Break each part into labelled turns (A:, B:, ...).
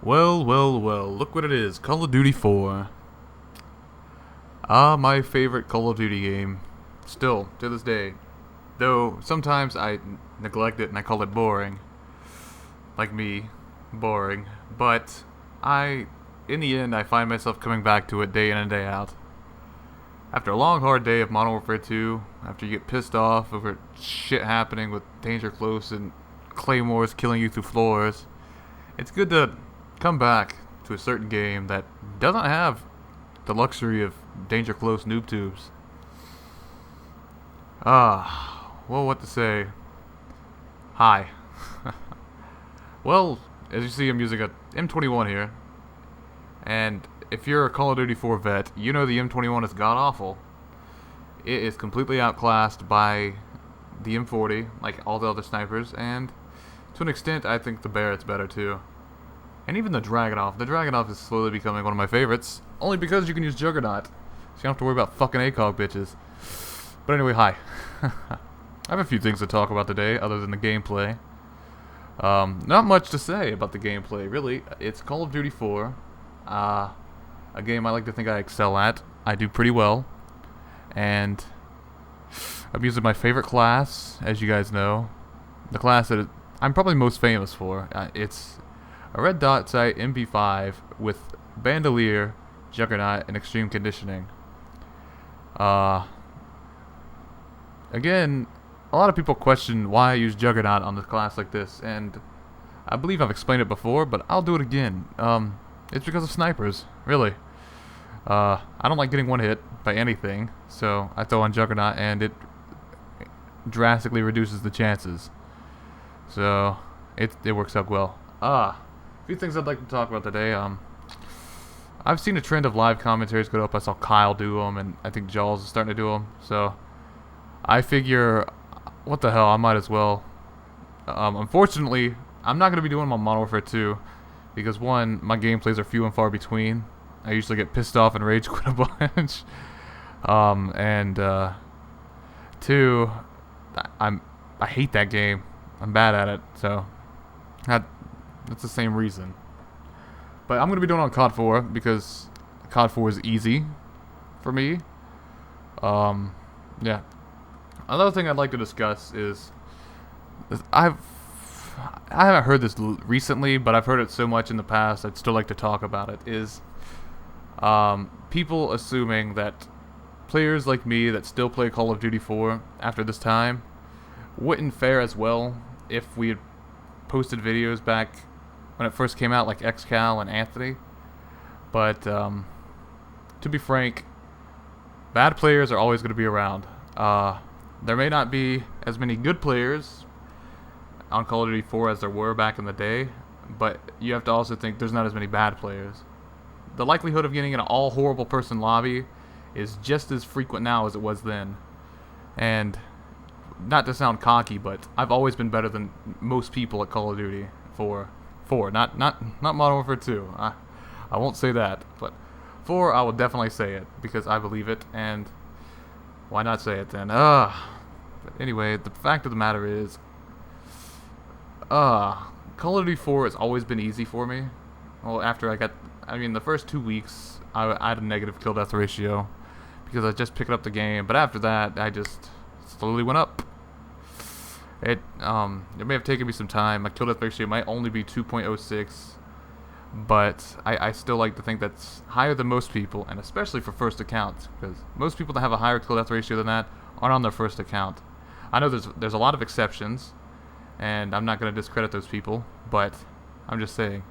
A: Well, well, well, look what it is. Call of Duty 4. My favorite Call of Duty game. Still, to this day. Though, sometimes I neglect it and I call it boring. Like me. Boring. But, in the end, I find myself coming back to it day in and day out. After a long, hard day of Modern Warfare 2, after you get pissed off over shit happening with Danger Close and claymores killing you through floors, it's good to come back to a certain game that doesn't have the luxury of Danger Close noob tubes. Well, what to say? Hi. Well, as you see, I'm using a M21 here, and if you're a Call of Duty 4 vet, you know the M21 is god-awful. It is completely outclassed by the M40, like all the other snipers, and to an extent, I think the Barrett's better too. And even the Dragunov. The Dragunov is slowly becoming one of my favorites, only because you can use Juggernaut, so you don't have to worry about fucking ACOG bitches. But anyway, hi. I have a few things to talk about today, other than the gameplay. Not much to say about the gameplay, really. It's Call of Duty 4. A game I like to think I excel at. I do pretty well. And I'm using my favorite class, as you guys know. The class that I'm probably most famous for. It's a red dot sight MP5 with Bandolier, Juggernaut, and extreme conditioning. Again, a lot of people question why I use Juggernaut on this class like this, and I believe I've explained it before, but I'll do it again. It's because of snipers, really. I don't like getting one hit by anything, so I throw on Juggernaut, and it drastically reduces the chances. So, it works out well. A few things I'd like to talk about today. I've seen a trend of live commentaries go up. I saw Kyle do them, and I think Jaws is starting to do them. So, I figure, what the hell, I might as well. Unfortunately, I'm not going to be doing them on Modern Warfare 2, because one, my gameplays are few and far between. I usually get pissed off and rage quit a bunch. Two, I hate that game. I'm bad at it, so that's the same reason. But I'm gonna be doing it on CoD4 because CoD4 is easy for me. Yeah. Another thing I'd like to discuss is I haven't heard this recently, but I've heard it so much in the past. I'd still like to talk about it. Is people assuming that players like me that still play Call of Duty 4 after this time wouldn't fare as well if we had posted videos back when it first came out, like XCal and Anthony. But to be frank, bad players are always going to be around. There may not be as many good players on Call of Duty 4 as there were back in the day, but you have to also think there's not as many bad players. The likelihood of getting in an all horrible person lobby is just as frequent now as it was then. And not to sound cocky, but I've always been better than most people at Call of Duty 4. Not Modern Warfare 2. I won't say that, but 4 I will definitely say it because I believe it, and why not say it then? But anyway, the fact of the matter is, Call of Duty 4 has always been easy for me. Well, after the first 2 weeks, I had a negative kill death ratio because I just picked up the game. But after that, I just slowly went up. It may have taken me some time. My kill death ratio might only be 2.06, but I still like to think that's higher than most people, and especially for first accounts, because most people that have a higher kill death ratio than that aren't on their first account. I know there's a lot of exceptions, and I'm not going to discredit those people, but I'm just saying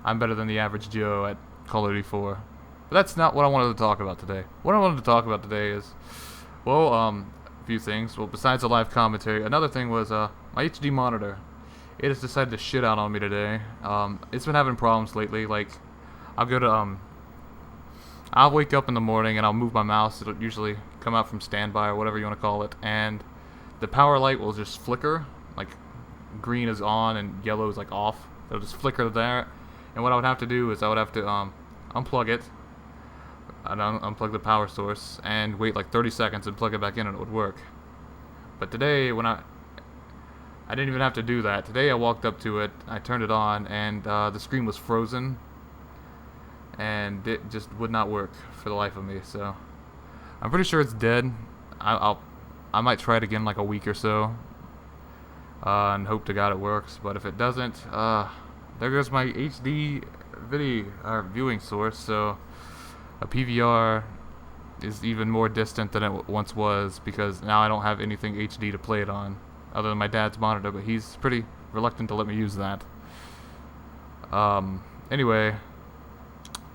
A: I'm better than the average Joe at Call of Duty 4. But that's not what I wanted to talk about today. What I wanted to talk about today is, well, a few things. Well, besides the live commentary, another thing was my HD monitor. It has decided to shit out on me today. It's been having problems lately. Like, I'll wake up in the morning and I'll move my mouse. It'll usually come out from standby or whatever you want to call it, and the power light will just flicker. Like, green is on and yellow is like off. It'll just flicker there. And what I would have to do is I would have to unplug it and unplug the power source and wait like 30 seconds and plug it back in and it would work. But today, when I didn't even have to do that. Today I walked up to it, I turned it on, and the screen was frozen, and it just would not work for the life of me. So I'm pretty sure it's dead. I might try it again in like a week or so, and hope to God it works. But if it doesn't, there goes my HD video viewing source. So a PVR is even more distant than it once was, because now I don't have anything HD to play it on other than my dad's monitor, but he's pretty reluctant to let me use that. Anyway,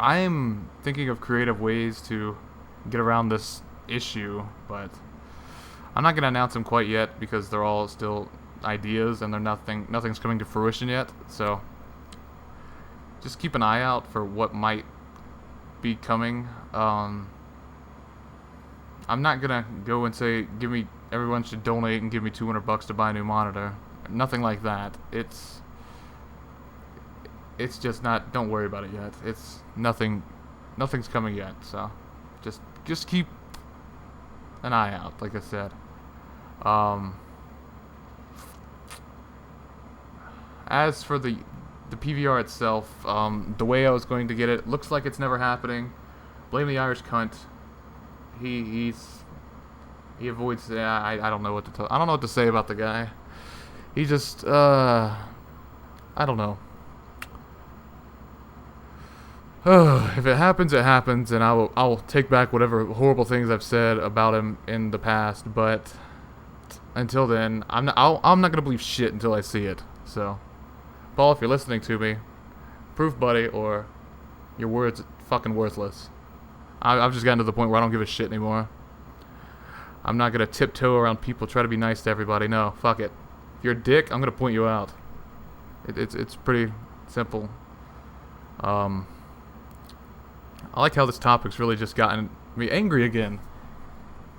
A: I'm thinking of creative ways to get around this issue, but I'm not going to announce them quite yet because they're all still ideas and nothing's coming to fruition yet. So just keep an eye out for what might be coming. I'm not gonna go and say everyone should donate and give me $200 to buy a new monitor. Nothing like that. It's just not. Don't worry about it yet. It's nothing's coming yet. So just keep an eye out, like I said. As for the PVR itself, the way I was going to get it, looks like it's never happening. Blame the Irish cunt. He avoids. I don't know what to I don't know what to say about the guy. He just I don't know. If it happens, it happens, and I'll take back whatever horrible things I've said about him in the past. But until then, I'm not gonna believe shit until I see it. So, Paul, if you're listening to me, proof buddy, or your words fucking worthless. I've just gotten to the point where I don't give a shit anymore. I'm not gonna tiptoe around people, try to be nice to everybody. No, fuck it. If you're a dick, I'm gonna point you out. It's pretty simple. I like how this topic's really just gotten me angry again.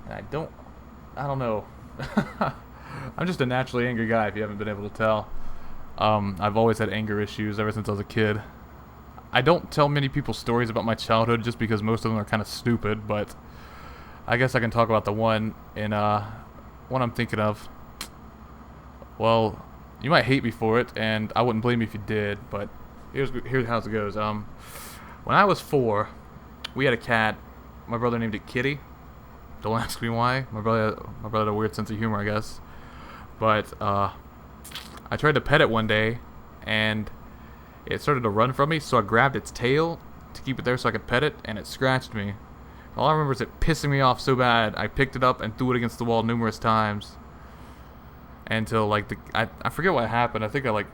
A: And I don't know. I'm just a naturally angry guy, if you haven't been able to tell. I've always had anger issues ever since I was a kid. I don't tell many people stories about my childhood just because most of them are kind of stupid, but I guess I can talk about the one I'm thinking of. Well, you might hate me for it, and I wouldn't blame you if you did, but here's how it goes. When I was 4, we had a cat. My brother named it Kitty. Don't ask me why. My brother had a weird sense of humor, I guess. But I tried to pet it one day, and it started to run from me, so I grabbed its tail to keep it there so I could pet it, and it scratched me. All I remember is it pissing me off so bad, I picked it up and threw it against the wall numerous times. Until, like, I forget what happened. I think I, like,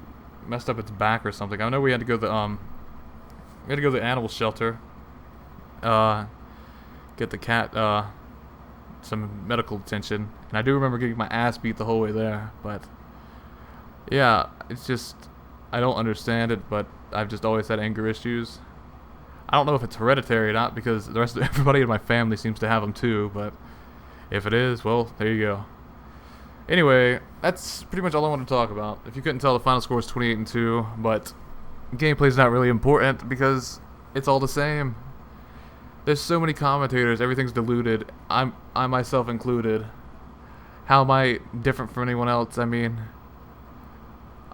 A: messed up its back or something. I know we had to go to the animal shelter. Get the cat, some medical attention. And I do remember getting my ass beat the whole way there, but yeah, it's just, I don't understand it, but I've just always had anger issues. I don't know if it's hereditary or not, because the rest of everybody in my family seems to have them too, but if it is, well, there you go. Anyway, that's pretty much all I want to talk about. If you couldn't tell, the final score is 28-2, but gameplay's not really important because it's all the same. There's so many commentators, everything's diluted, I myself included. How am I different from anyone else? I mean,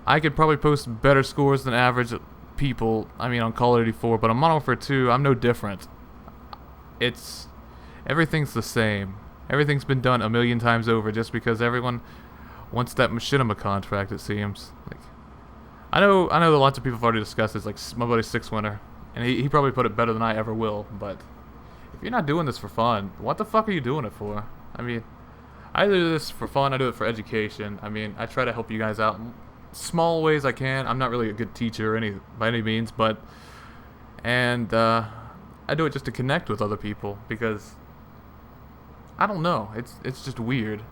A: I could probably post better scores than average people, on Call of Duty 4, but on Modern Warfare 2, I'm no different. Everything's the same. Everything's been done a million times over just because everyone wants that machinima contract, it seems. Like, I know that lots of people have already discussed this, like my buddy Six Winter, and he probably put it better than I ever will, but if you're not doing this for fun, what the fuck are you doing it for? I do this for fun, I do it for education. I try to help you guys out in small ways I can. I'm not really a good teacher by any means, but I do it just to connect with other people because I don't know, it's just weird.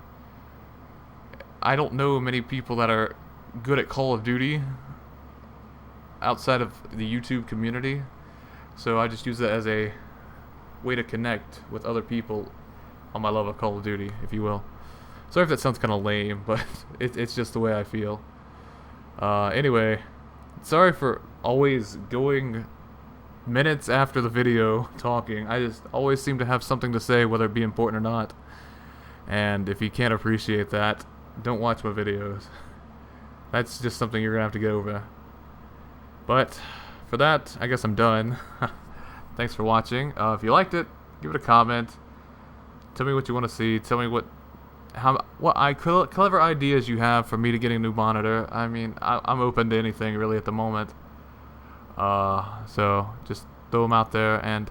A: I don't know many people that are good at Call of Duty outside of the YouTube community, so I just use that as a way to connect with other people on my love of Call of Duty, if you will. Sorry if that sounds kind of lame, but it's just the way I feel. Anyway, sorry for always going minutes after the video talking. I just always seem to have something to say, whether it be important or not. And if you can't appreciate that, don't watch my videos. That's just something you're gonna have to get over. But for that, I guess I'm done. Thanks for watching. If you liked it, give it a comment. Tell me what you want to see. Tell me what clever ideas you have for me to get a new monitor. I mean, I'm open to anything really at the moment. So just throw them out there, and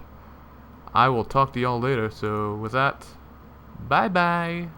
A: I will talk to y'all later. So with that, bye bye.